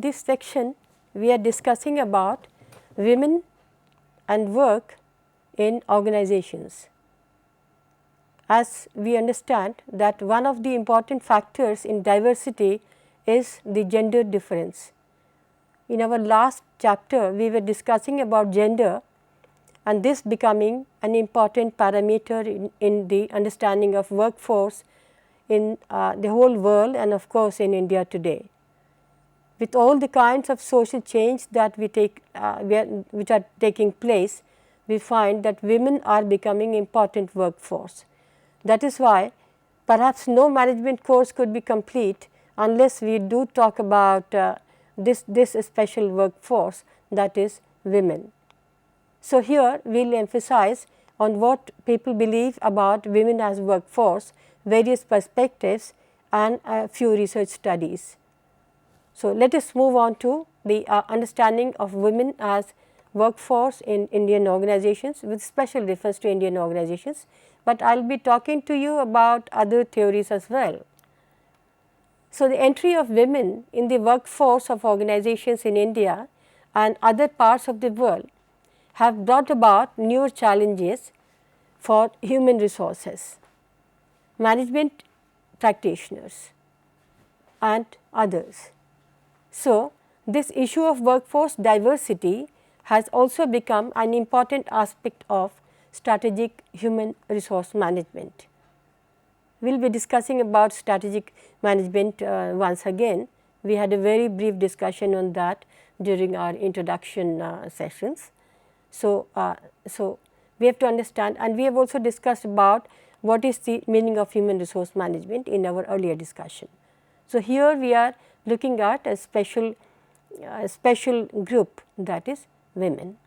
this section we are discussing about women and work in organizations. As we understand that one of the important factors in diversity is the gender difference. In our last chapter, we were discussing about gender and this becoming an important parameter in the understanding of workforce in the whole world and of course in India today. With all the kinds of social change that which are taking place, we find that women are becoming important workforce. That is why perhaps no management course could be complete unless we do talk about this special workforce, that is women. So, here we will emphasize on what people believe about women as workforce, various perspectives and a few research studies. So, let us move on to the understanding of women as workforce in Indian organizations with special reference to Indian organizations, but I will be talking to you about other theories as well. So, the entry of women in the workforce of organizations in India and other parts of the world have brought about newer challenges for human resources, management practitioners and others. So, this issue of workforce diversity has also become an important aspect of strategic human resource management. We will be discussing about strategic management once again. We had a very brief discussion on that during our introduction sessions. So, we have to understand, and we have also discussed about what is the meaning of human resource management in our earlier discussion. So, here we are looking at a special group, that is women.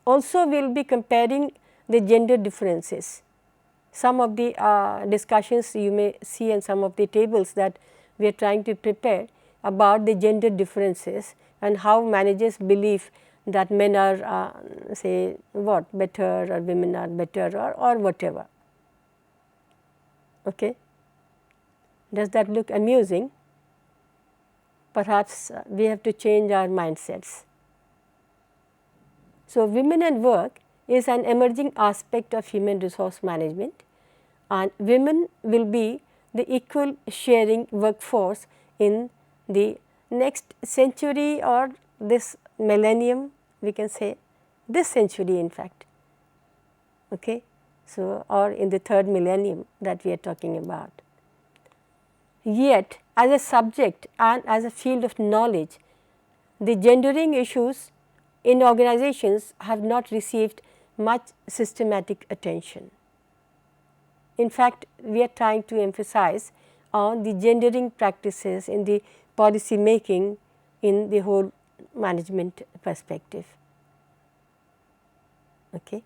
Also, we will be comparing the gender differences. Some of the discussions you may see in some of the tables that we are trying to prepare about the gender differences and how managers believe that men are say what better or women are better or whatever. Okay. Does that look amusing? Perhaps we have to change our mindsets. So, women and work is an emerging aspect of human resource management, and women will be the equal sharing workforce in the next century or this millennium, we can say this century in fact. Okay. So, or in the third millennium that we are talking about. Yet as a subject and as a field of knowledge, the gendering issues in organizations have not received much systematic attention. In fact, we are trying to emphasize on the gendering practices in the policy making in the whole management perspective. Okay.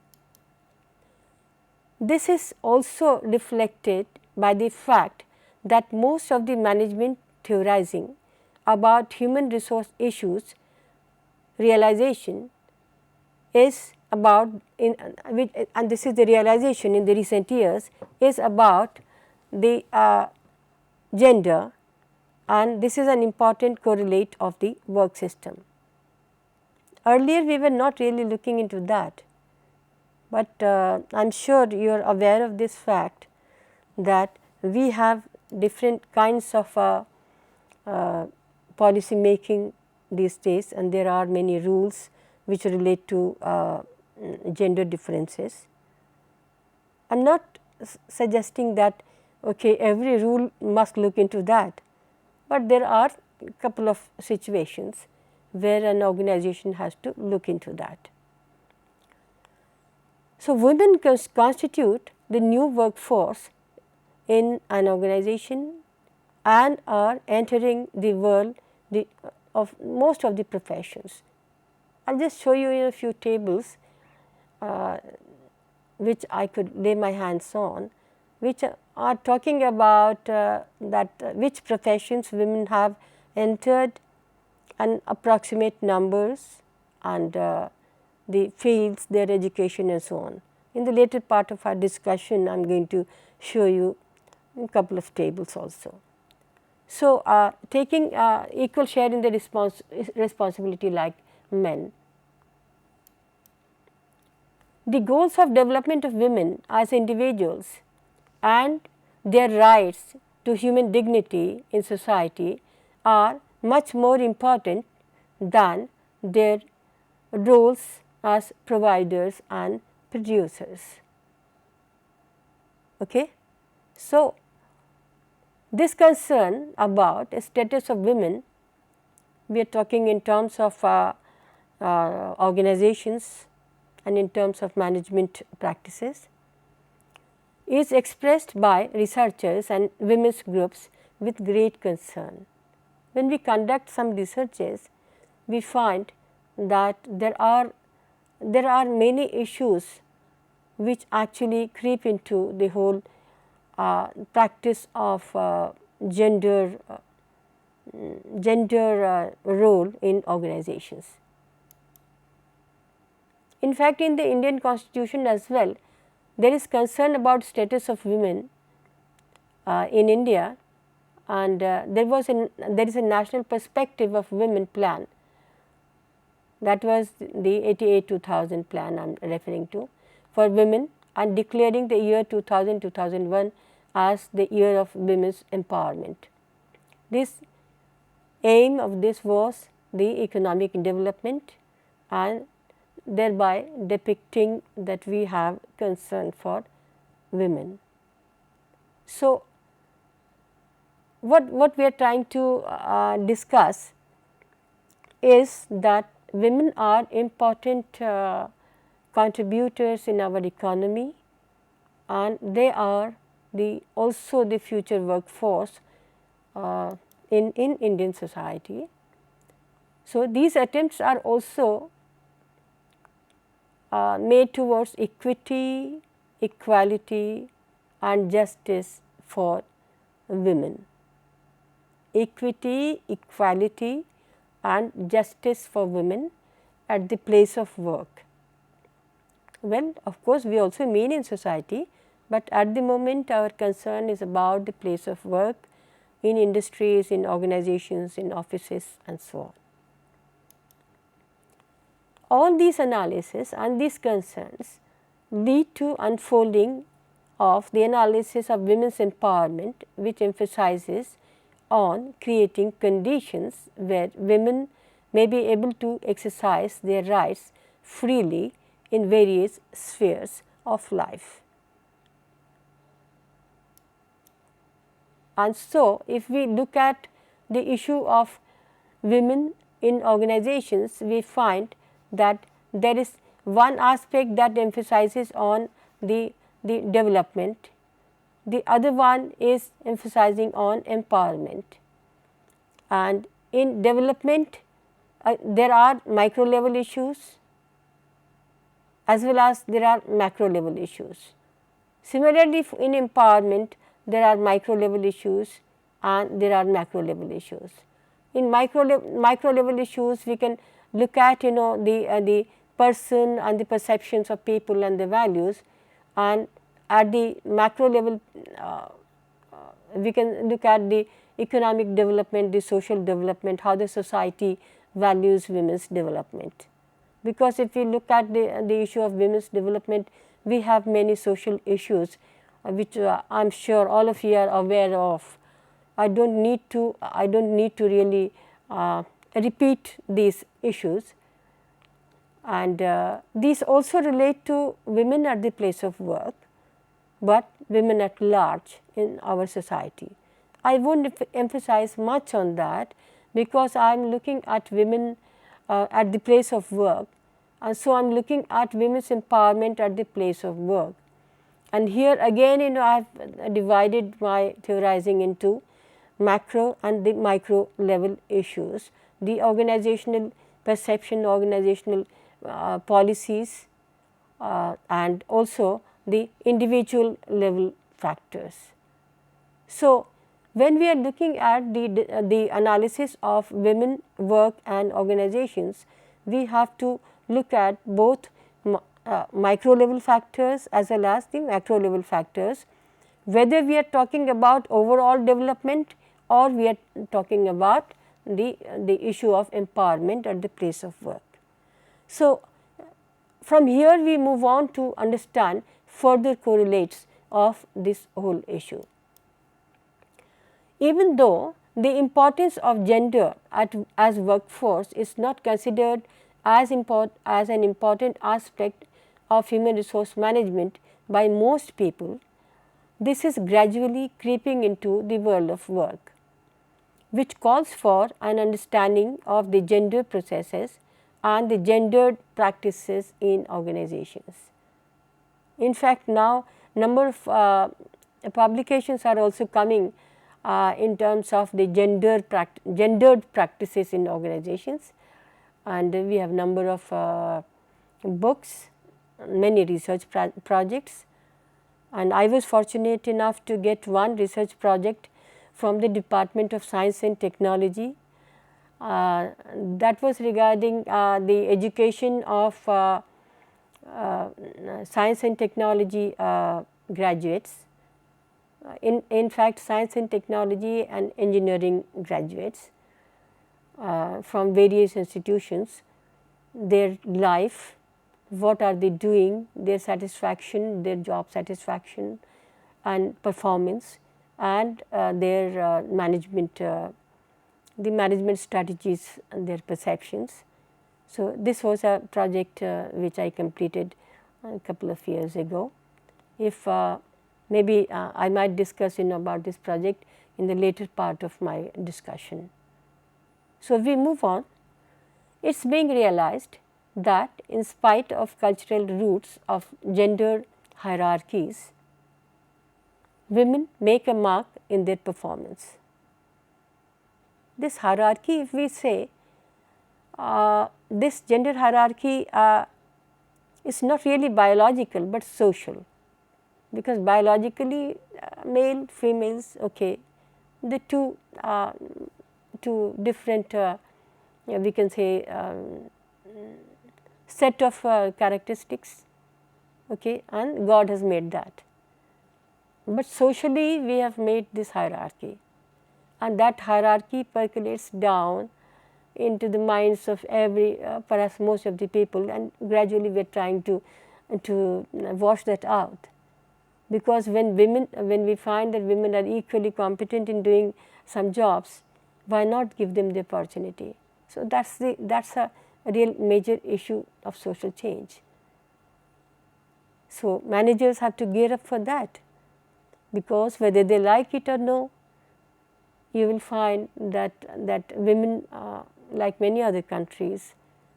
This is also reflected by the fact that most of the management theorizing about human resource issues realization is about and this is the realization in the recent years is about the gender, and this is an important correlate of the work system. Earlier we were not really looking into that, but I am sure you are aware of this fact that we have different kinds of policy making these days, and there are many rules which relate to gender differences. I am not suggesting that okay, every rule must look into that, but there are a couple of situations where an organization has to look into that. So, women constitute the new workforce in an organization and are entering the world of most of the professions. I will just show you in a few tables which I could lay my hands on, which are talking about which professions women have entered and approximate numbers and the fields, their education and so on. In the later part of our discussion, I am going to show you a couple of tables also. So, taking equal share in the responsibility like men. The goals of development of women as individuals and their rights to human dignity in society are much more important than their roles as providers and producers. Okay? So, this concern about the status of women, we are talking in terms of organizations and in terms of management practices, is expressed by researchers and women's groups with great concern. When we conduct some researches, we find that there are many issues which actually creep into the whole practice of gender role in organizations. In fact, in the Indian Constitution as well, there is concern about status of women in India, and there is a national perspective of women plan. That was the 88-2000 plan I am referring to for women, and declaring the year 2000-2001 as the year of women's empowerment. This aim of this was the economic development and thereby depicting that we have concern for women. So, what we are trying to discuss is that women are important contributors in our economy, and they are also the future workforce in Indian society. So, these attempts are also made towards equity, equality and justice for women. Equity, equality and justice for women at the place of work. Well, of course, we also mean in society, but at the moment our concern is about the place of work in industries, in organizations, in offices and so on. All these analyses and these concerns lead to unfolding of the analysis of women's empowerment, which emphasizes on creating conditions where women may be able to exercise their rights freely in various spheres of life. And so, if we look at the issue of women in organizations, we find that there is one aspect that emphasizes on the development, the other one is emphasizing on empowerment. And in development, there are micro level issues as well as there are macro level issues. Similarly, in empowerment, there are micro level issues and there are macro level issues. In micro level issues, we can look at the person and the perceptions of people and the values, and at the macro level we can look at the economic development, the social development, how the society values women's development. Because if we look at the issue of women's development, we have many social issues which I am sure all of you are aware of. I don't need to really repeat these issues, and these also relate to women at the place of work, but women at large in our society. I won't emphasize much on that because I am looking at women at the place of work, and so I am looking at women's empowerment at the place of work. And here again, I have divided my theorizing into macro and the micro level issues, the organizational perception, organizational policies, and also the individual level factors. So, when we are looking at the analysis of women, work and organizations, we have to look at both micro level factors as well as the macro level factors, whether we are talking about overall development or we are talking about the issue of empowerment at the place of work. So, from here we move on to understand further correlates of this whole issue. Even though the importance of gender as workforce is not considered as an important aspect of human resource management by most people, this is gradually creeping into the world of work, which calls for an understanding of the gender processes and the gendered practices in organizations. In fact, now number of publications are also coming in terms of the gendered practices in organizations, and we have number of books, many research projects, and I was fortunate enough to get one research project from the Department of Science and Technology that was regarding the education of science and technology graduates. In fact, science and technology and engineering graduates from various institutions, their life, what are they doing, their satisfaction, their job satisfaction and performance, and their management, the management strategies and their perceptions. So, this was a project which I completed a couple of years ago. If maybe I might discuss about this project in the later part of my discussion. So, we move on. It is being realized that in spite of cultural roots of gender hierarchies, women make a mark in their performance. This hierarchy, if we say, this gender hierarchy is not really biological, but social, because biologically male, females, okay, the two different we can say set of characteristics, okay, and God has made that. But socially we have made this hierarchy, and that hierarchy percolates down into the minds of perhaps most of the people, and gradually we are trying to wash that out. Because when we find that women are equally competent in doing some jobs, why not give them the opportunity? So that's a real major issue of social change. So managers have to gear up for that, because whether they like it or no, you will find that women, like many other countries,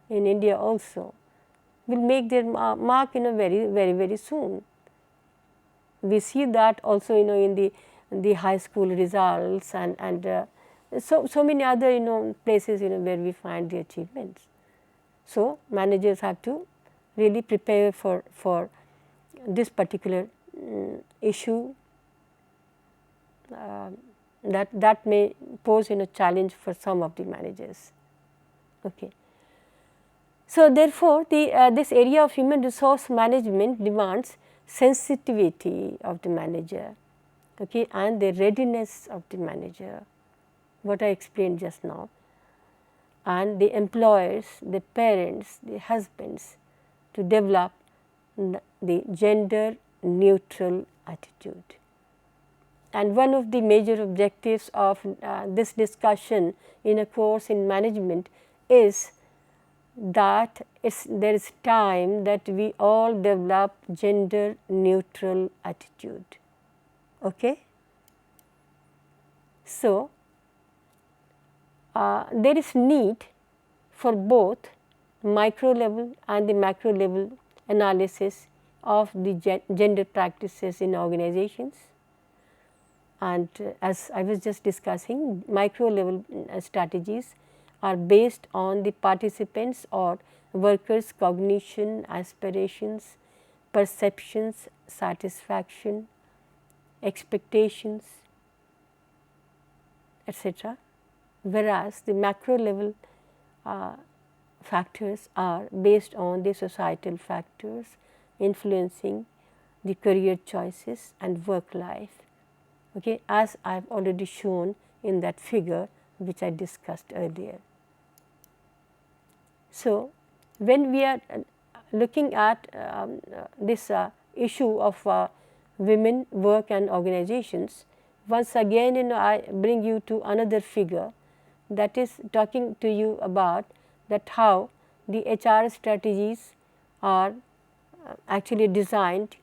in India also, will make their mark very soon. We see that also in the high school results and so many other places where we find the achievements. So managers have to really prepare for this particular issue that may pose challenge for some of the managers. Okay. So therefore, this area of human resource management demands sensitivity of the manager, okay, and the readiness of the manager, what I explained just now, and the employers, the parents, the husbands, to develop the gender neutral attitude. And one of the major objectives of this discussion in a course in management is that there is time that we all develop gender neutral attitude. Okay? So, there is need for both micro level and the macro level analysis of the gender practices in organizations. And as I was just discussing, micro level strategies are based on the participants or workers' cognition, aspirations, perceptions, satisfaction, expectations, etc. Whereas the macro level factors are based on the societal factors influencing the career choices and work life, okay, as I have already shown in that figure which I discussed earlier. So, when we are looking at this issue of women, work and organizations, once again I bring you to another figure that is talking to you about that how the HR strategies are actually designed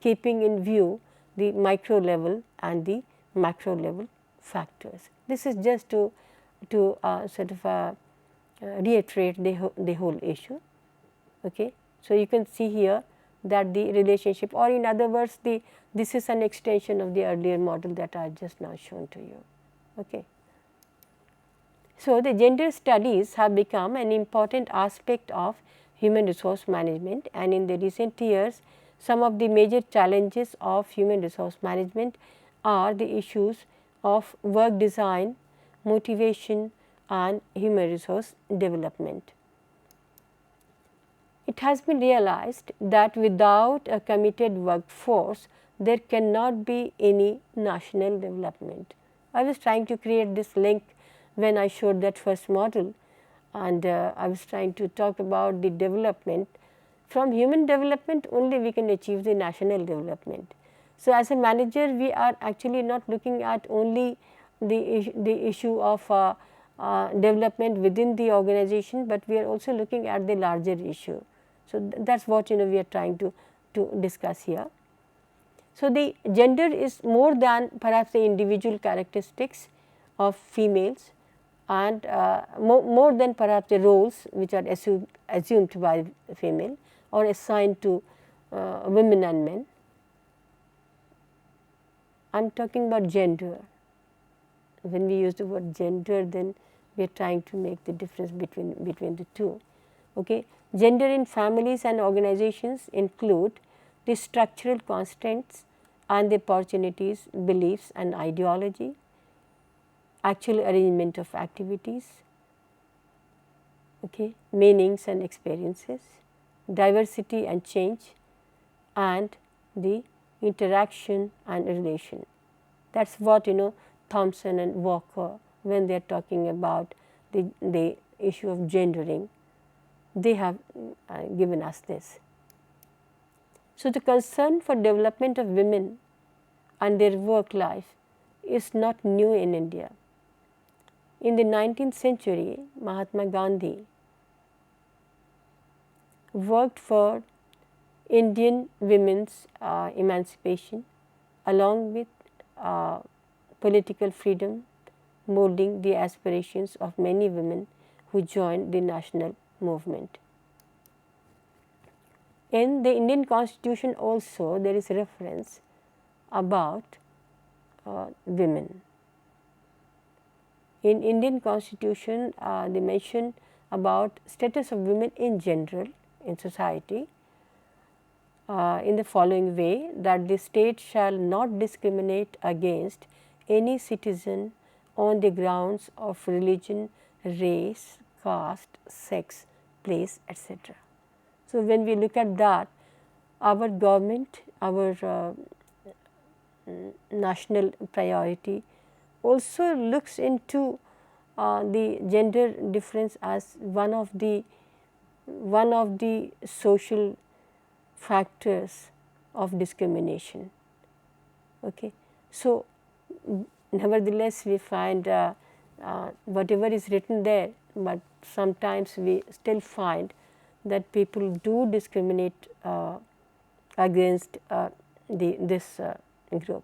keeping in view the micro level and the macro level factors. This is just to sort of reiterate the whole issue. Okay. So, you can see here that the relationship, or in other words this is an extension of the earlier model that I have just now shown to you. Okay. So, the gender studies have become an important aspect of human resource management, and in the recent years some of the major challenges of human resource management are the issues of work design, motivation and human resource development. It has been realized that without a committed workforce, there cannot be any national development. I was trying to create this link when I showed that first model, and I was trying to talk about the development. From human development only we can achieve the national development. So, as a manager we are actually not looking at only the issue of development within the organization, but we are also looking at the larger issue. So, that is what we are trying to discuss here. So, the gender is more than perhaps the individual characteristics of females, and more than perhaps the roles which are assumed by female or assigned to women and men. I am talking about gender. When we use the word gender, then we are trying to make the difference between the two. Okay. Gender in families and organizations include the structural constraints and the opportunities, beliefs and ideology, actual arrangement of activities, okay, meanings and experiences, diversity and change, and the interaction and relation. That is what Thompson and Walker, when they are talking about the issue of gendering, they have given us this. So, the concern for development of women and their work life is not new in India. In the 19th century, Mahatma Gandhi worked for Indian women's emancipation along with political freedom, molding the aspirations of many women who joined the national movement. In the Indian Constitution also there is a reference about women. In Indian Constitution they mention about status of women in general in society in the following way, that the state shall not discriminate against any citizen on the grounds of religion, race, caste, sex, place, etc. So, when we look at that, our government, our national priority also looks into the gender difference as one of the social factors of discrimination. Okay. So, nevertheless we find whatever is written there, but sometimes we still find that people do discriminate against this group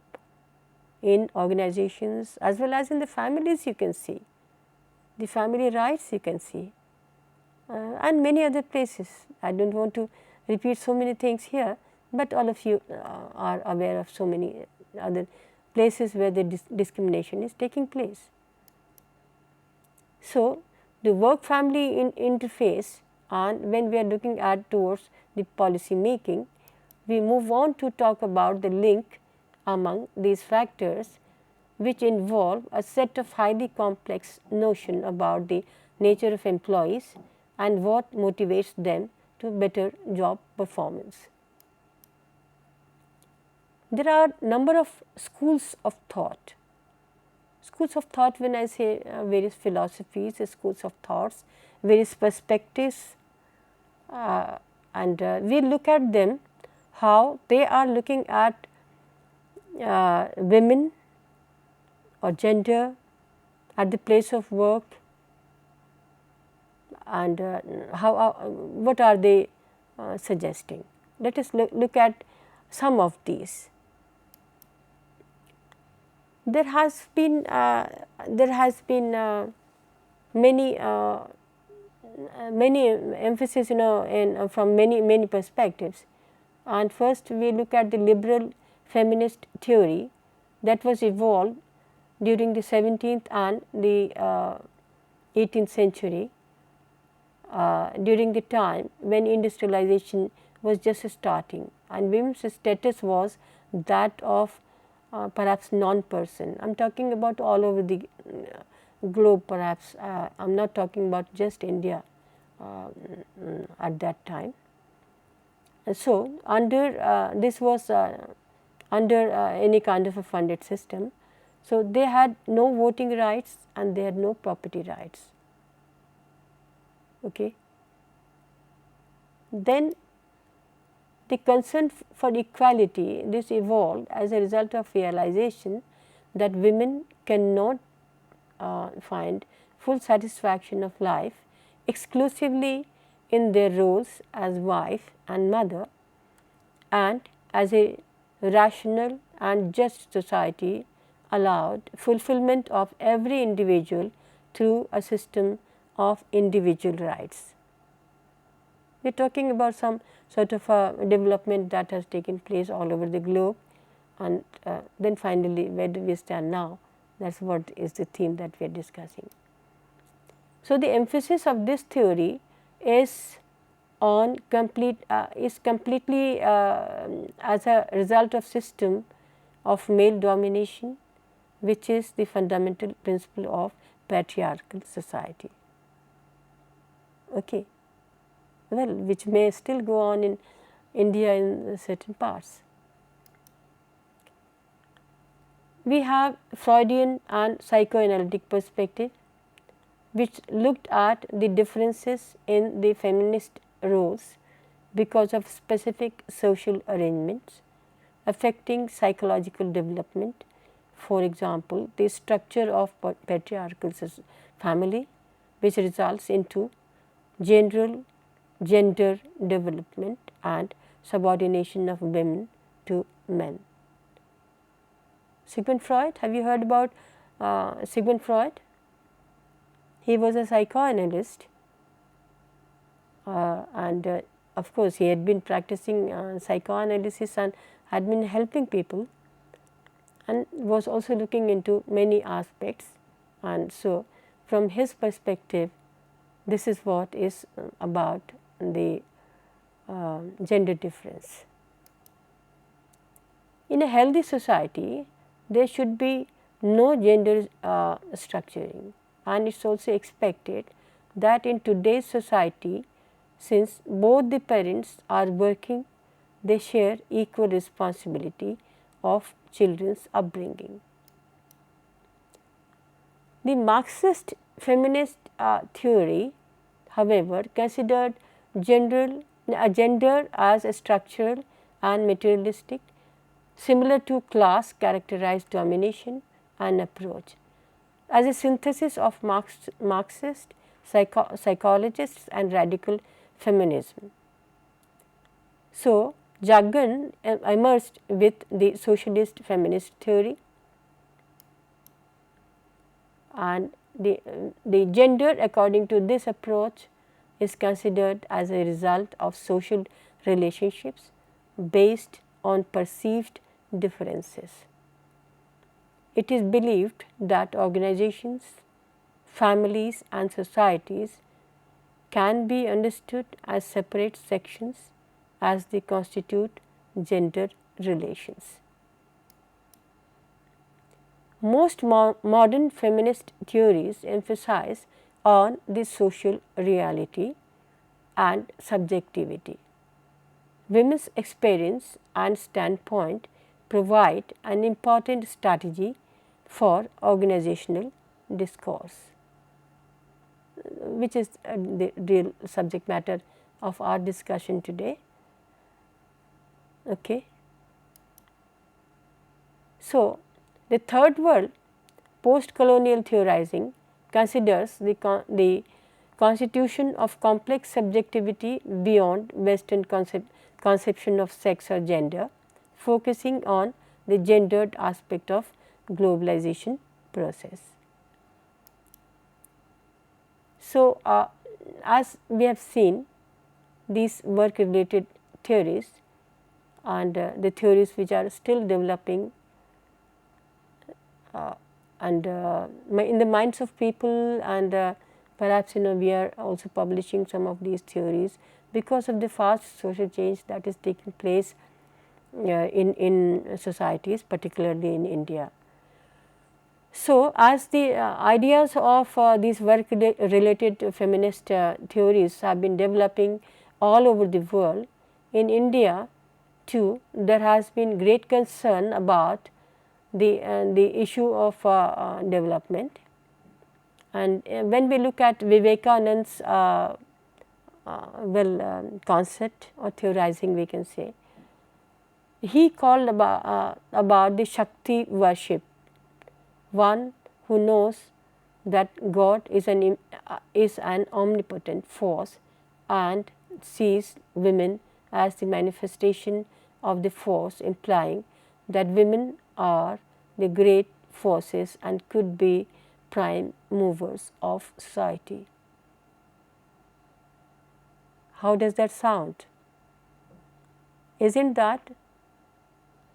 in organizations as well as in the families. You can see the family rights, you can see and many other places. I do not want to repeat so many things here, but all of you are aware of so many other places where the discrimination is taking place. So, the work family interface, and when we are looking at towards the policy making, we move on to talk about the link among these factors which involve a set of highly complex notion about the nature of employees and what motivates them to better job performance. There are number of schools of thought. Schools of thought, when I say various philosophies, schools of thoughts, various perspectives, and we look at them, how they are looking at women or gender at the place of work, and what are they suggesting. Let us look at some of these. There has been many emphasis, from many perspectives. And first we look at the liberal feminist theory that was evolved during the 17th and the 18th century, during the time when industrialization was just starting, and women's status was that of perhaps non-person. I am talking about all over the globe, perhaps. I am not talking about just India at that time. So, under this was under any kind of a funded system. So, they had no voting rights and they had no property rights. Okay. Then the concern for equality, this evolved as a result of realization that women cannot find full satisfaction of life exclusively in their roles as wife and mother, and as a rational and just society allowed fulfillment of every individual through a system of individual rights. We are talking about some sort of a development that has taken place all over the globe, and then finally where do we stand now? That is what is the theme that we are discussing. So, the emphasis of this theory is on completely as a result of system of male domination, which is the fundamental principle of patriarchal society. Okay. Well, which may still go on in India in certain parts. We have Freudian and psychoanalytic perspective, which looked at the differences in the feminist roles because of specific social arrangements affecting psychological development. For example, the structure of patriarchal family, which results into general gender development and subordination of women to men. Sigmund Freud, have you heard about Sigmund Freud? He was a psychoanalyst, and of course, he had been practicing psychoanalysis and had been helping people, and was also looking into many aspects. And so, from his perspective, this is what is about the gender difference. In a healthy society, there should be no gender structuring, and it is also expected that in today's society, since both the parents are working, they share equal responsibility of children's upbringing. The Marxist feminist theory, however, considered gender as a structural and materialistic, similar to class characterized domination and approach. As a synthesis of Marxist psychologists and radical feminism. So, Jagan emerged with the socialist feminist theory, and the gender according to this approach is considered as a result of social relationships based on perceived differences. It is believed that organizations, families and societies can be understood as separate sections as they constitute gender relations. Most modern feminist theories emphasize on the social reality and subjectivity. Women's experience and standpoint provide an important strategy for organizational discourse, which is the real subject matter of our discussion today. Okay. So, the third world post-colonial theorizing considers the constitution of complex subjectivity beyond Western conception of sex or gender, focusing on the gendered aspect of globalization process. So, as we have seen, these work related theories and the theories which are still developing and in the minds of people, and perhaps we are also publishing some of these theories because of the fast social change that is taking place in societies, particularly in India. So, as the ideas of these work related feminist theories have been developing all over the world, in India too there has been great concern about the issue of development. And when we look at Vivekananda's concept or theorizing, we can say, he called about the Shakti worship, one who knows that God is an omnipotent force and sees women as the manifestation of the force, implying that women are the great forces and could be prime movers of society. How does that sound? Isn't that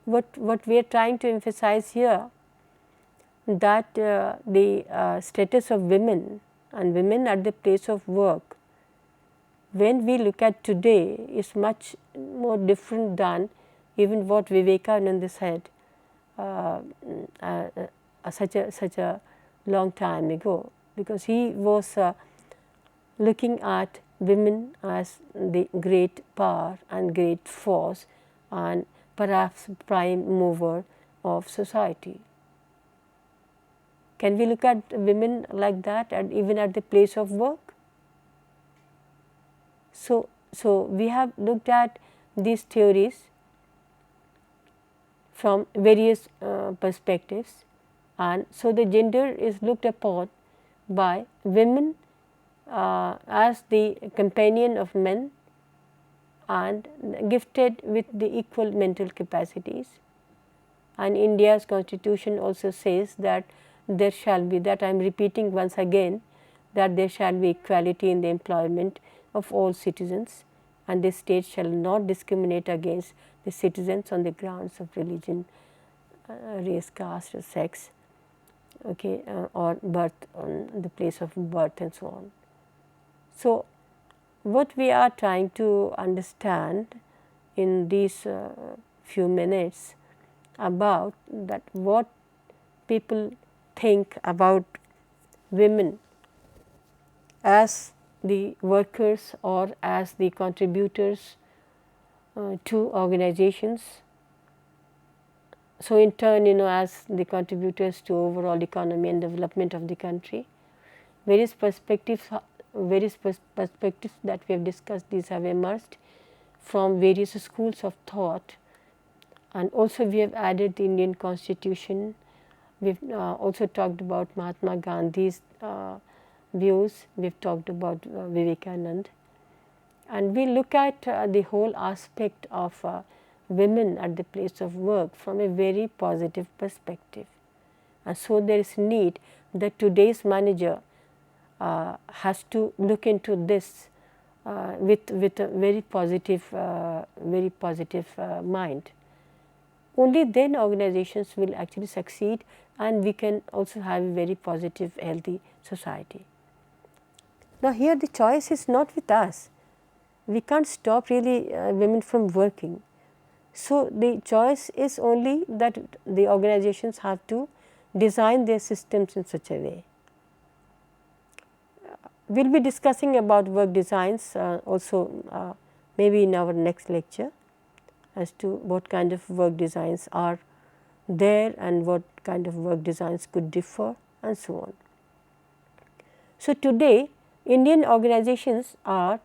what we are trying to emphasize here? That the status of women and women at the place of work, when we look at today, is much more different than even what Vivekananda said such a long time ago, because he was looking at women as the great power and great force and perhaps prime mover of society. Can we look at women like that, and even at the place of work? So we have looked at these theories from various perspectives, and so the gender is looked upon by women as the companion of men and gifted with the equal mental capacities. And India's constitution also says that there shall be, that I am repeating once again, that there shall be equality in the employment of all citizens, and the state shall not discriminate against the citizens on the grounds of religion, race, caste or sex, okay, or birth, on the place of birth and so on. So, what we are trying to understand in these few minutes about that, what people think about women as the workers or as the contributors to organizations. So, in turn, as the contributors to overall economy and development of the country, various perspectives that we have discussed, these have emerged from various schools of thought, and also we have added the Indian Constitution. We have also talked about Mahatma Gandhi's views, we have talked about Vivekananda, and we look at the whole aspect of women at the place of work from a very positive perspective. And so there is need that today's manager has to look into this with a very positive mind. Only then organizations will actually succeed, and we can also have a very positive, healthy society. Now, here the choice is not with us. We can't stop really women from working. So, the choice is only that the organizations have to design their systems in such a way. We will be discussing about work designs also maybe in our next lecture, as to what kind of work designs are there and what kind of work designs could differ and so on. So, today Indian organizations are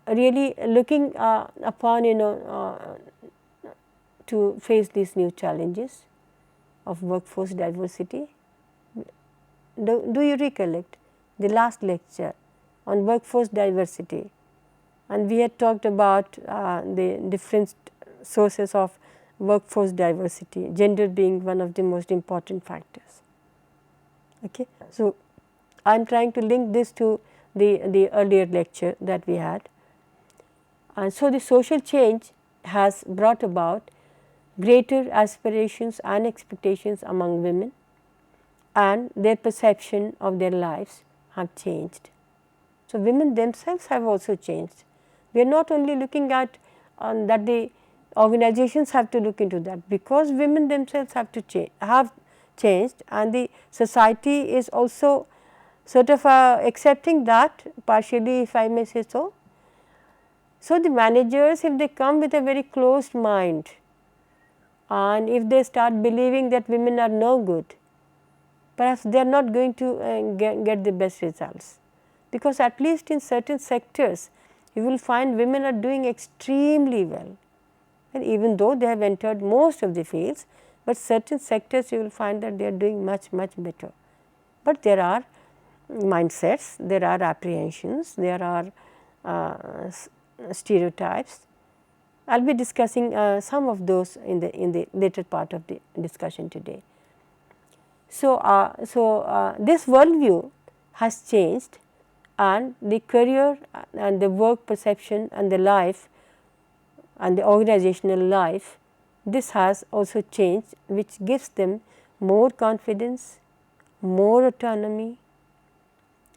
really looking upon to face these new challenges of workforce diversity. Do you recollect the last lecture on workforce diversity, and we had talked about the different sources of workforce diversity, gender being one of the most important factors. Okay. So, I am trying to link this to the earlier lecture that we had. And so, the social change has brought about greater aspirations and expectations among women, and their perception of their lives have changed. So, women themselves have also changed. We are not only looking at that the organizations have to look into that, because women themselves have to have changed, and the society is also sort of accepting that partially, if I may say so. So, the managers, if they come with a very closed mind, and if they start believing that women are no good, perhaps they are not going to get the best results, because at least in certain sectors you will find women are doing extremely well, and even though they have entered most of the fields, but certain sectors you will find that they are doing much better. But there are mindsets, there are apprehensions, there are stereotypes. I will be discussing some of those in the later part of the discussion today. So, this worldview has changed, and the career and the work perception and the life and the organizational life, this has also changed, which gives them more confidence, more autonomy,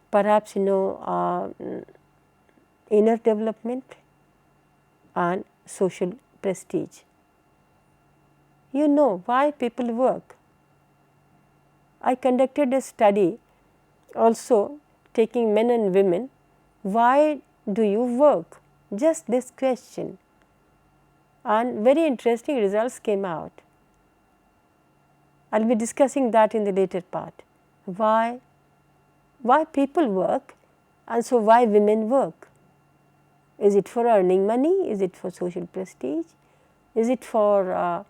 perhaps inner development and social prestige. You know why people work. I conducted a study also taking men and women, why do you work? Just this question, and very interesting results came out. I will be discussing that in the later part. Why people work, and so why women work? Is it for earning money? Is it for social prestige? Is it for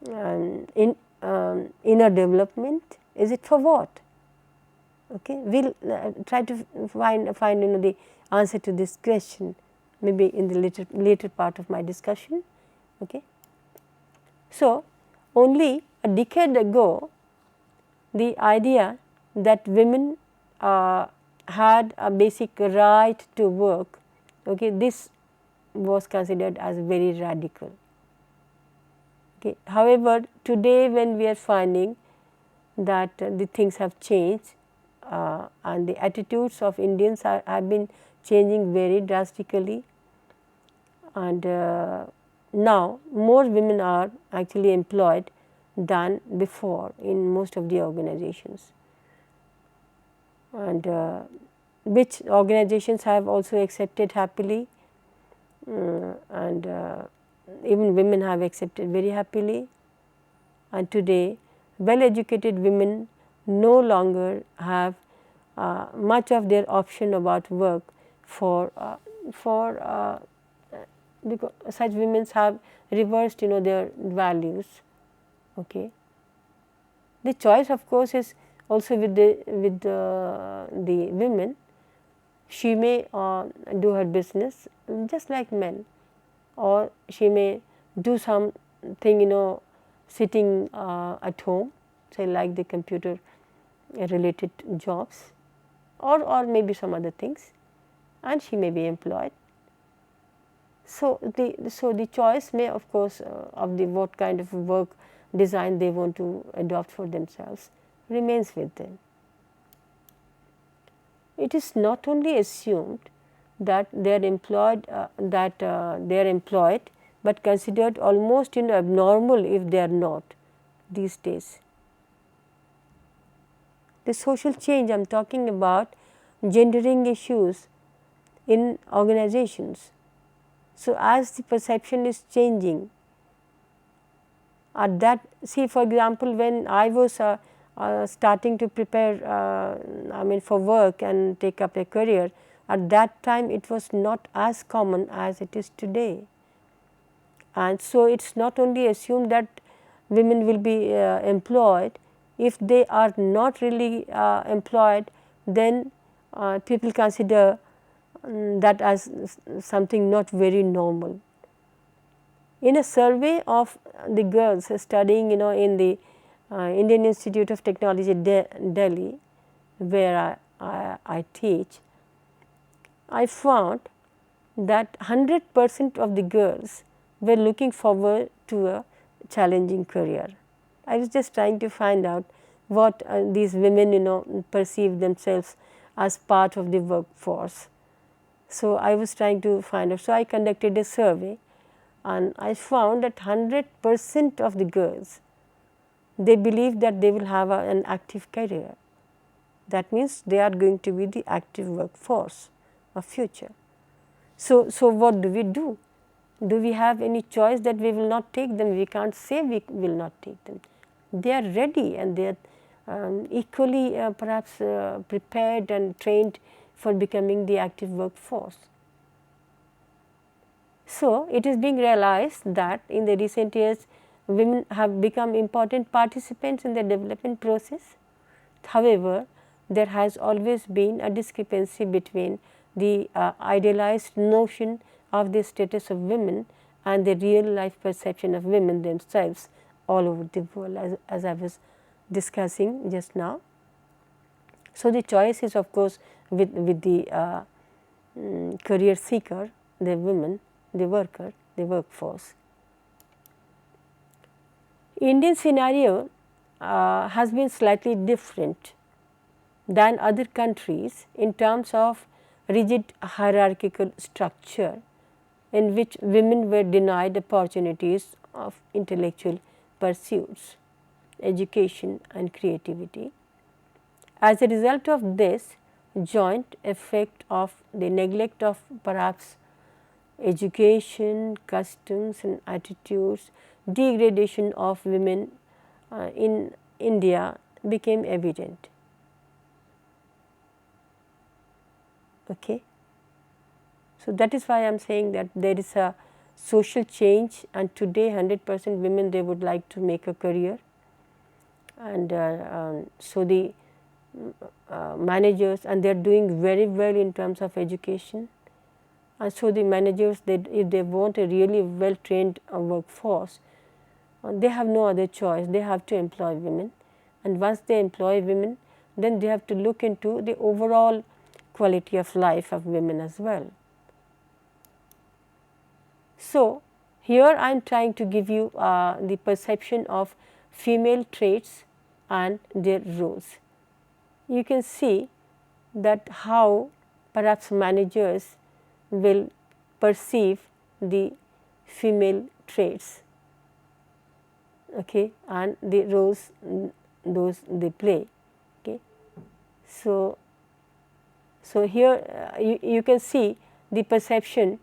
inner development? Is it for what? Okay, we will try to find the answer to this question maybe in the later part of my discussion. Okay. So, only a decade ago, the idea that women had a basic right to work, okay, this was considered as very radical. Okay. However, today when we are finding that the things have changed and the attitudes of Indians have been changing very drastically, and now more women are actually employed than before in most of the organizations, and which organizations have also accepted happily, and even women have accepted very happily. And today well educated women no longer have much of their option about work because such women have reversed their values. Okay. The choice of course is also with the women. She may do her business just like men, or she may do something sitting at home, say like the computer related jobs, or maybe some other things, and she may be employed. So, the choice may of course of what kind of work design they want to adopt for themselves remains with them. It is not only assumed that they are employed but considered almost abnormal if they are not these days. The social change I am talking about, gendering issues in organizations. So, as the perception is changing, At that, see, for example, when I was starting to prepare for work and take up a career, at that time it was not as common as it is today. And so it is not only assumed that women will be employed. If they are not really employed, then people consider that as something not very normal. In a survey of the girls studying in the Indian Institute of Technology Delhi, where I teach, I found that 100% of the girls were looking forward to a challenging career. I was just trying to find out what these women perceive themselves as part of the workforce. So I was trying to find out. So I conducted a survey, and I found that 100% of the girls, they believe that they will have an active career. That means they are going to be the active workforce of future. So what do we do? Do we have any choice that we will not take them? We can't say we will not take them. They are ready, and they are equally perhaps prepared and trained for becoming the active workforce. So it is being realized that in the recent years, women have become important participants in the development process. However, there has always been a discrepancy between the idealized notion of the status of women and the real life perception of women themselves all over the world, as I was discussing just now. So the choice is, of course, with the career seeker, the women, the worker, the workforce. Indian scenario has been slightly different than other countries in terms of rigid hierarchical structure in which women were denied opportunities of intellectual pursuits, education and creativity. As a result of this joint effect of the neglect of perhaps education, customs and attitudes, degradation of women in India became evident. Okay. So that is why I am saying that there is a social change, and today 100% women, they would like to make a career, and so the managers, and they are doing very well in terms of education. And so the managers, if they want a really well trained workforce, they have no other choice, they have to employ women. And once they employ women, then they have to look into the overall quality of life of women as well. So here I am trying to give you the perception of female traits and their roles. You can see that how perhaps managers will perceive the female traits, okay, and the roles those they play. Okay. So here you can see the perception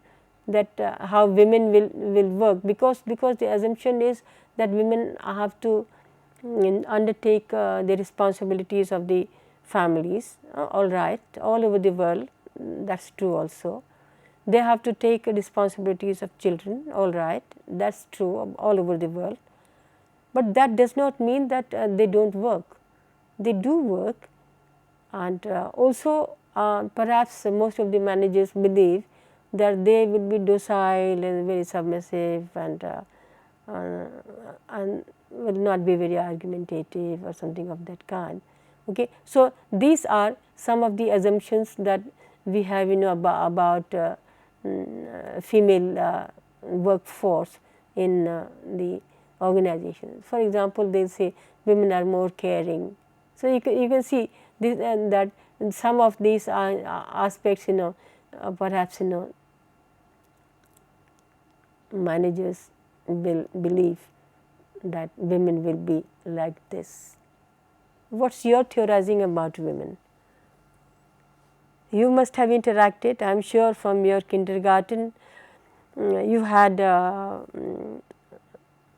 that how women will work, because the assumption is that women have to undertake the responsibilities of the families. All right, all over the world, that is true also. They have to take responsibilities of children, all right, that is true all over the world. But that does not mean that they do not work. They do work, and also perhaps most of the managers believe that they will be docile and very submissive, and will not be very argumentative or something of that kind. Okay. So these are some of the assumptions that we have about female workforce in the organization. For example, they will say women are more caring. So you can see this, that some of these aspects, perhaps managers will believe that women will be like this. What's your theorizing about women? You must have interacted, I am sure, from your kindergarten. You had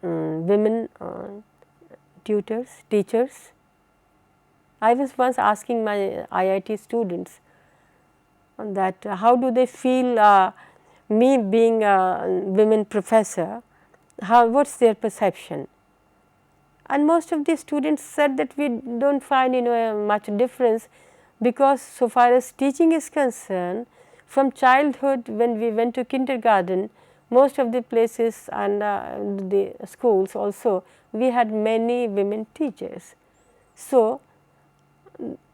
women tutors, teachers. I was once asking my IIT students that how do they feel me being a women professor, what's their perception? And most of the students said that we don't find much difference, because so far as teaching is concerned, from childhood when we went to kindergarten, most of the places and the schools also, we had many women teachers. So,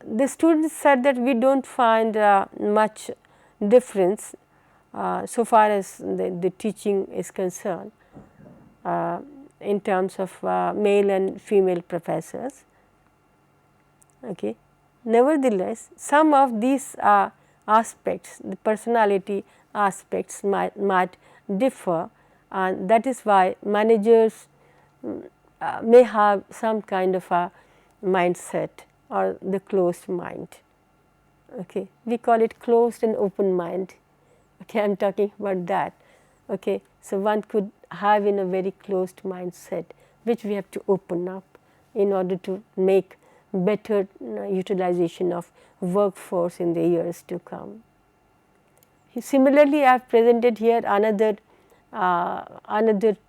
the students said that we don't find much difference so far as the teaching is concerned in terms of male and female professors. Okay. Nevertheless, some of these aspects, the personality aspects might differ, and that is why managers may have some kind of a mindset or the closed mind. Okay. We call it closed and open mind. Okay, I am talking about that. Okay. So, one could have in a very closed mindset, which we have to open up in order to make better utilization of workforce in the years to come. Similarly, I have presented here another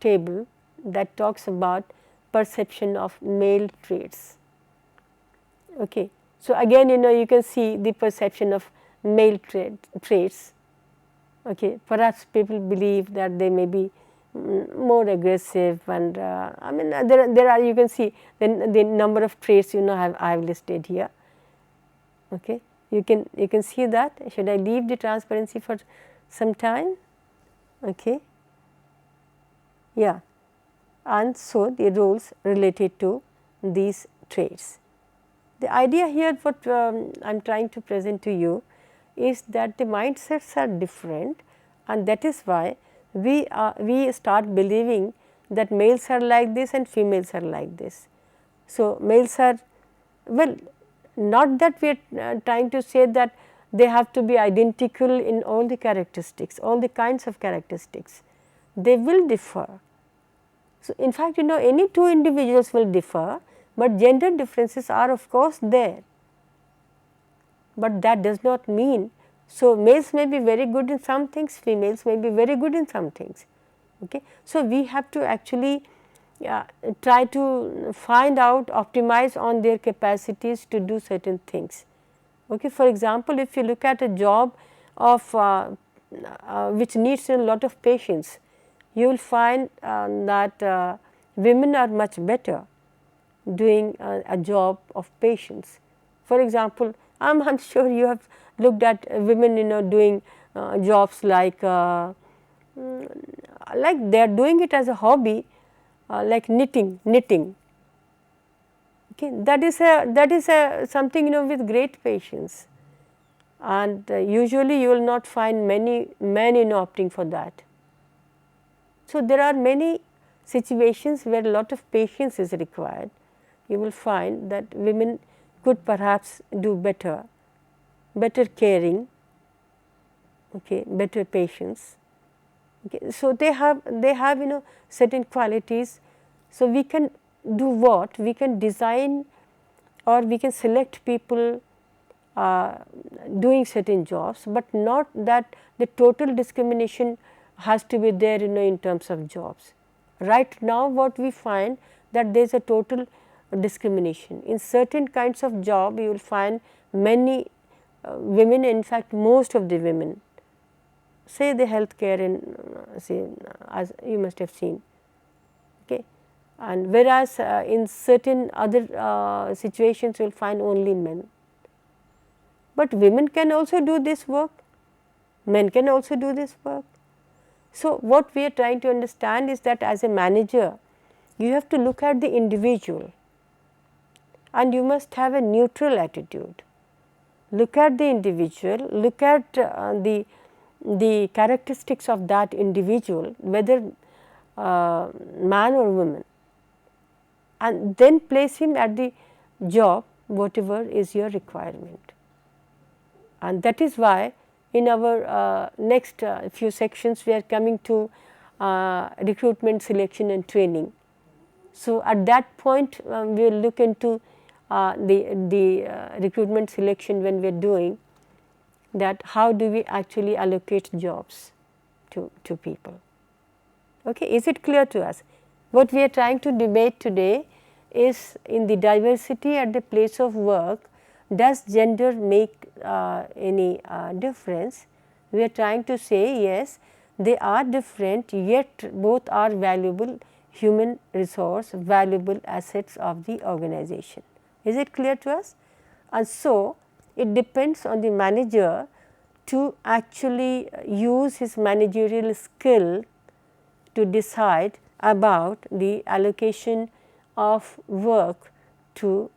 table that talks about perception of male traits. Okay. So, again you can see the perception of male traits. Okay. Perhaps people believe that they may be more aggressive, and I mean there are, you can see the number of traits I have listed here. Okay. You can see that. Should I leave the transparency for some time? Okay. Yeah. And so the roles related to these traits. The idea here what I am trying to present to you is that the mindsets are different, and that is why we start believing that males are like this and females are like this. So, males are, well, not that we are trying to say that they have to be identical in all the characteristics, all the kinds of characteristics. They will differ. So, in fact, any two individuals will differ, but gender differences are of course there. But that does not mean, so males may be very good in some things, females may be very good in some things. Okay. So, we have to actually try to find out, optimize on their capacities to do certain things. Okay. For example, if you look at a job of which needs a lot of patience, you will find that women are much better doing a job of patience. For example, I am sure you have looked at women doing jobs like they are doing it as a hobby, like knitting. Okay, that is a something with great patience, and usually you will not find many men opting for that. So, there are many situations where a lot of patience is required. You will find that women could perhaps do better caring, okay, better patience. Okay. So, they have certain qualities. So, we can do what? We can design, or we can select people doing certain jobs, but not that the total discrimination has to be there in terms of jobs. Right now what we find that there is a total discrimination. In certain kinds of job you will find many women, in fact most of the women, say the healthcare in say as you must have seen, okay, and whereas in certain other situations you will find only men. But women can also do this work, men can also do this work. So, what we are trying to understand is that as a manager you have to look at the individual and you must have a neutral attitude. Look at the individual, look at the characteristics of that individual, whether man or woman, and then place him at the job whatever is your requirement. And that is why in our next few sections we are coming to recruitment, selection and training. So, at that point we will look into the recruitment selection when we are doing that, how do we actually allocate jobs to people. Okay. Is it clear to us? What we are trying to debate today is, in the diversity at the place of work, does gender make any difference? We are trying to say yes, they are different, yet both are valuable human resource, valuable assets of the organization. Is it clear to us? And so, it depends on the manager to actually use his managerial skill to decide about the allocation of work to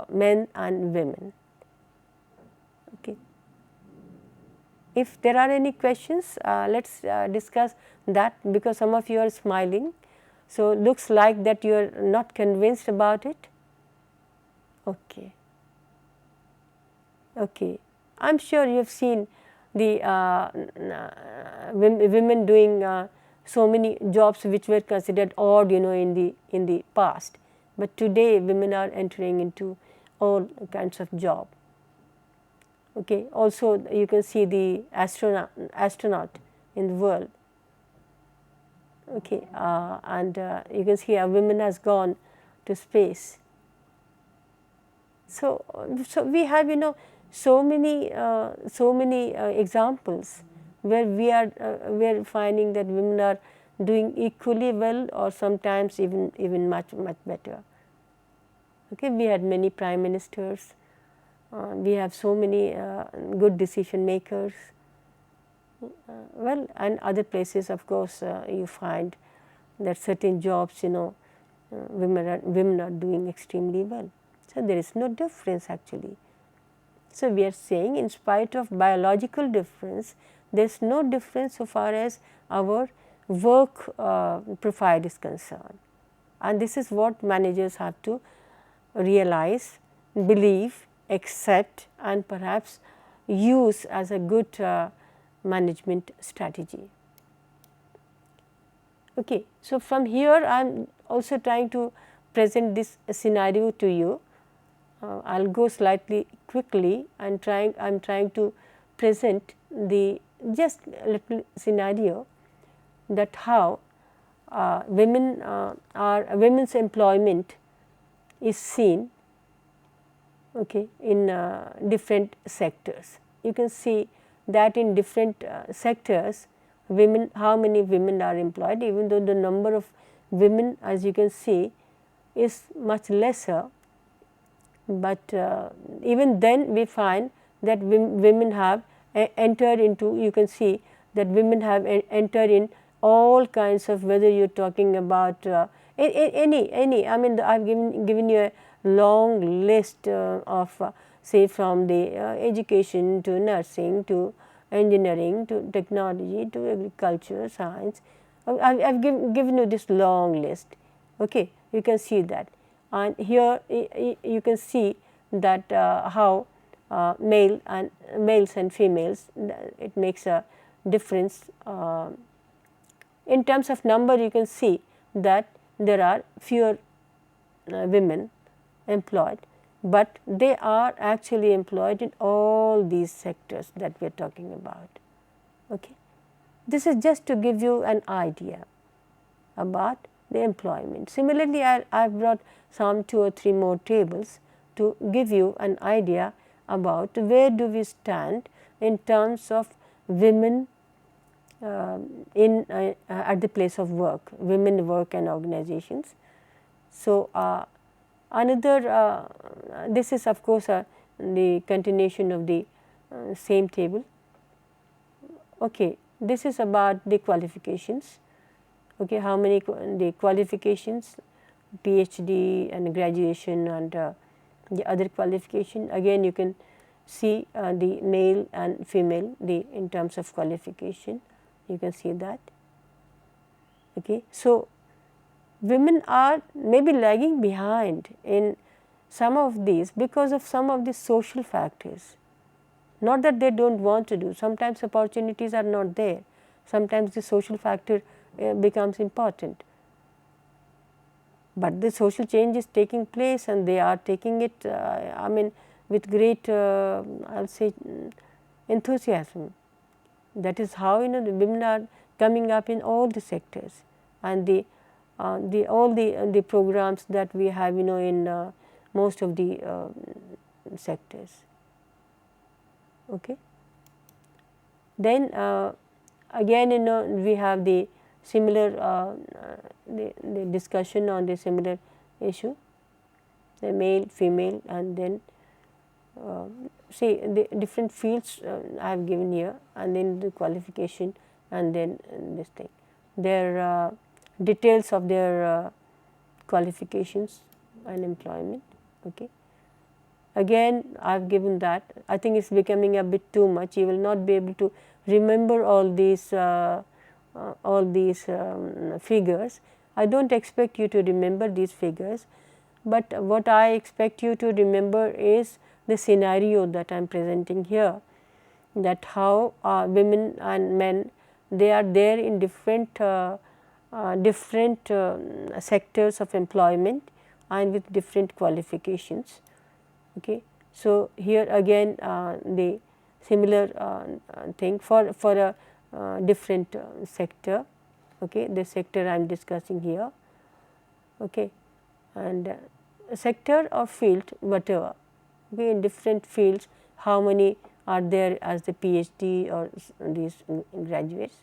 men and women. Okay. If there are any questions, let us discuss that, because some of you are smiling. So, looks like that you are not convinced about it. Okay. Okay. I am sure you have seen the women doing so many jobs which were considered odd, in the past, but today women are entering into all kinds of job. Okay. Also, you can see the astronaut in the world. Okay. And you can see a woman has gone to space. So we have so many examples where we are finding that women are doing equally well, or sometimes even much better. Okay. We had many prime ministers, we have so many good decision makers. Well, and other places, of course, you find that certain jobs, women are doing extremely well. So, there is no difference actually. So, we are saying, in spite of biological difference, there is no difference so far as our work profile is concerned, and this is what managers have to realize, believe, accept, and perhaps use as a good management strategy. Okay. So, from here I am also trying to present this scenario to you. I will go slightly quickly, and I am trying to present the just a little scenario, that how women's employment is seen, okay, in different sectors. You can see that in different sectors, how many women are employed, even though the number of women, as you can see, is much lesser, but even then we find that women have entered into, you can see that women have entered in all kinds of, whether you are talking about any, I mean, I have given you a long list of say from the education to nursing to engineering to technology to agriculture, science. I have given you this long list. Okay. You can see that, and here you can see that how males and females, it makes a difference. In terms of number, you can see that there are fewer women employed, but they are actually employed in all these sectors that we are talking about. Okay. This is just to give you an idea about the employment. Similarly, I have brought some 2 or 3 more tables to give you an idea about where do we stand in terms of women at the place of work, women work and organizations. So, another this is of course the continuation of the same table. Okay. This is about the qualifications. Okay. How many the qualifications, PhD and graduation, and the other qualification. Again, you can see the male and female, in terms of qualification, you can see that. Okay. So, women are maybe lagging behind in some of these because of some of the social factors. Not that they do not want to do, sometimes opportunities are not there, sometimes the social factor becomes important. but the social change is taking place and they are taking it I mean with great I will say enthusiasm. That is how the women are coming up in all the sectors, and the all the programs that we have in most of the sectors. Okay. Then again we have the similar the discussion on the similar issue, the male, female, and then see the different fields I have given here, and then the qualification, and then this thing, their details of their qualifications and employment. Okay. Again I have given that. I think it is becoming a bit too much. You will not be able to remember all these figures. I do not expect you to remember these figures, but what I expect you to remember is the scenario that I am presenting here, that how women and men, they are there in different sectors of employment and with different qualifications. Okay. So, here again the similar thing for a different sector. Okay. The sector I am discussing here. Okay. And sector or field, whatever. Okay. In different fields, how many are there as the PhD or these graduates.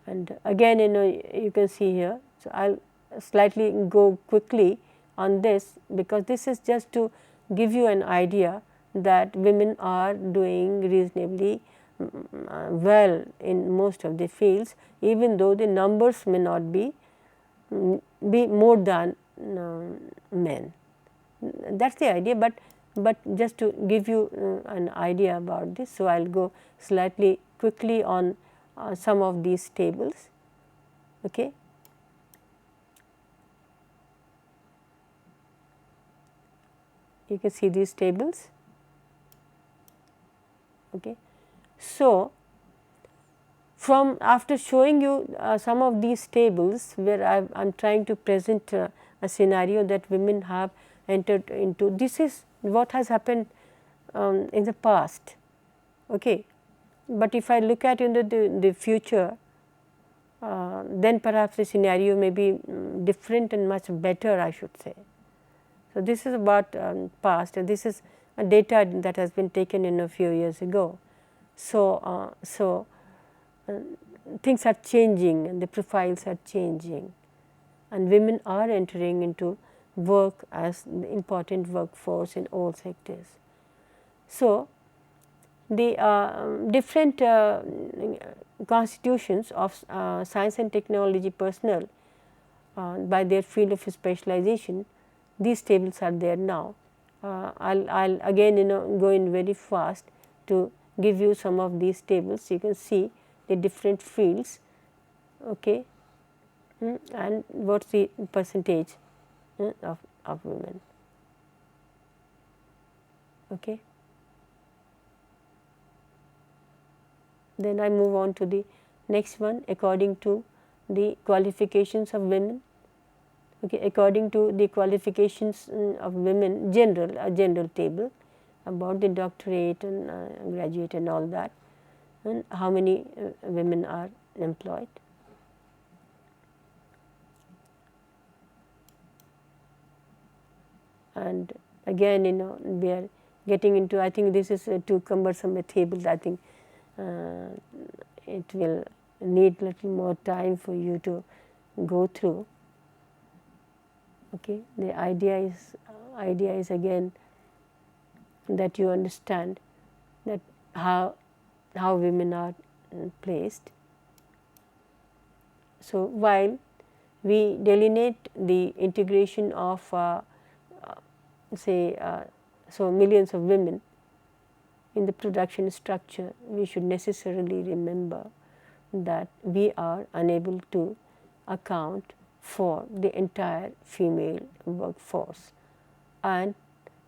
And again you can see here. So, I will slightly go quickly on this, because this is just to give you an idea that women are doing reasonably well in most of the fields, even though the numbers may not be more than men. That is the idea, but just to give you an idea about this. So, I will go slightly quickly on some of these tables. Okay. You can see these tables. Okay. So, from after showing you some of these tables where I am trying to present a scenario that women have entered into, this is what has happened in the past. Okay. But if I look at the future, then perhaps the scenario may be different and much better, I should say. So, this is about past, and this is a data that has been taken in a few years ago. So, things are changing and the profiles are changing, and women are entering into work as the important workforce in all sectors. So, the different constitutions of science and technology personnel by their field of specialization, these tables are there now. I'll again go in very fast to give you some of these tables. You can see the different fields, okay, and what's the percentage of women. Okay. Then I move on to the next one, according to the qualifications of women. Okay, according to the qualifications of women, a general table about the doctorate and graduate and all that, and how many women are employed. And again we are getting into, I think this is too cumbersome a table. I think it will need little more time for you to go through. Okay. The idea is again that you understand that how women are placed. So, while we delineate the integration of say so millions of women in the production structure, we should necessarily remember that we are unable to account for the entire female workforce, and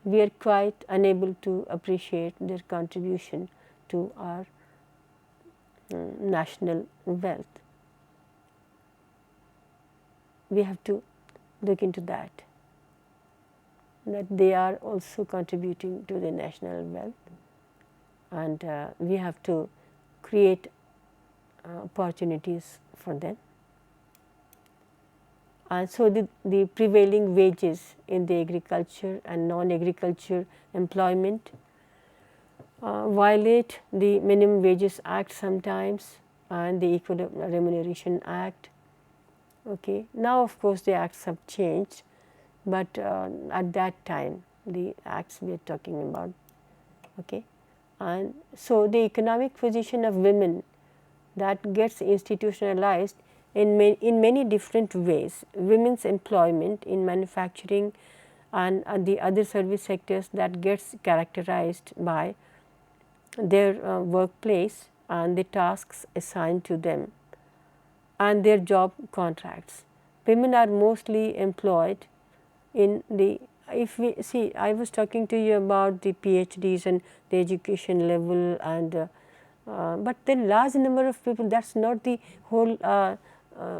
we are quite unable to appreciate their contribution to our national wealth. We have to look into that they are also contributing to the national wealth, and we have to create opportunities for them. And so the prevailing wages in the agriculture and non-agriculture employment violate the Minimum Wages Act sometimes and the Equal Remuneration Act. Okay. Now, of course, the acts have changed, but at that time the acts we are talking about. Okay. And so the economic position of women that gets institutionalized in many different ways. Women's employment in manufacturing and the other service sectors that gets characterized by their workplace and the tasks assigned to them and their job contracts. Women are mostly employed in the, if we see, I was talking to you about the PhDs and the education level, and but then large number of people, that is not the whole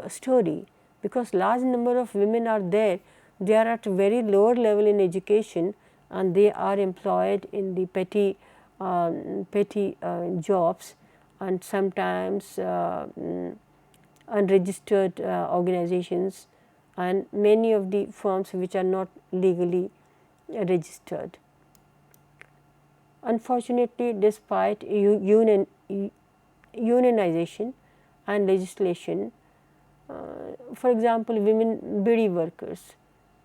story, because large number of women are there, they are at a very lower level in education and they are employed in the petty jobs and sometimes unregistered organizations and many of the firms which are not legally registered. Unfortunately, despite unionization and legislation, for example, women bidi workers,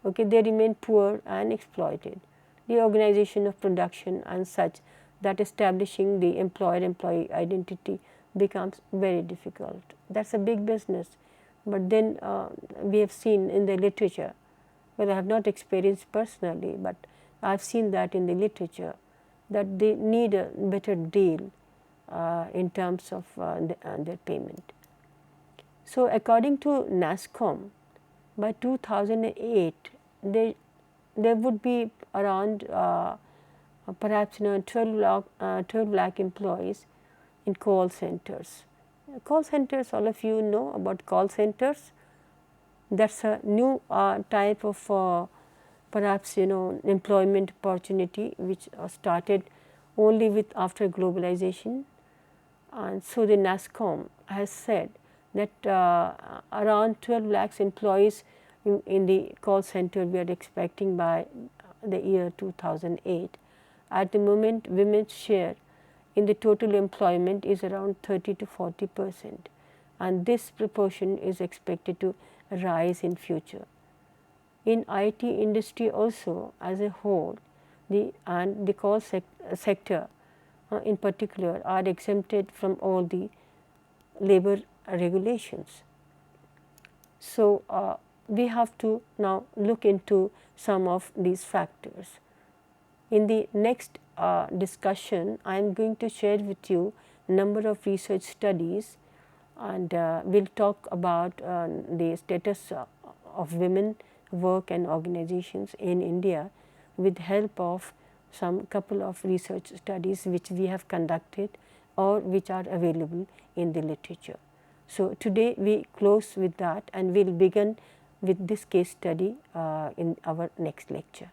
okay, they remain poor and exploited. The organization of production and such, that establishing the employer-employee identity becomes very difficult. That is a big business, but then we have seen in the literature, well, I have not experienced personally, but I have seen that in the literature, that they need a better deal in terms of their payment. So, according to NASSCOM, by 2008, there would be around perhaps 12 lakh employees in call centers. Call centers, all of you know about call centers. That is a new type of perhaps employment opportunity which started only with after globalization. And so the NASSCOM has said that around 12 lakhs employees in the call center we are expecting by the year 2008. At the moment, women's share in the total employment is around 30 to 40%, and this proportion is expected to rise in future. In IT industry also as a whole, the call sector in particular are exempted from all the labor regulations. So, we have to now look into some of these factors. In the next discussion, I am going to share with you number of research studies, and we will talk about the status of women work and organizations in India with help of some couple of research studies which we have conducted or which are available in the literature. So, today we close with that and we will begin with this case study in our next lecture.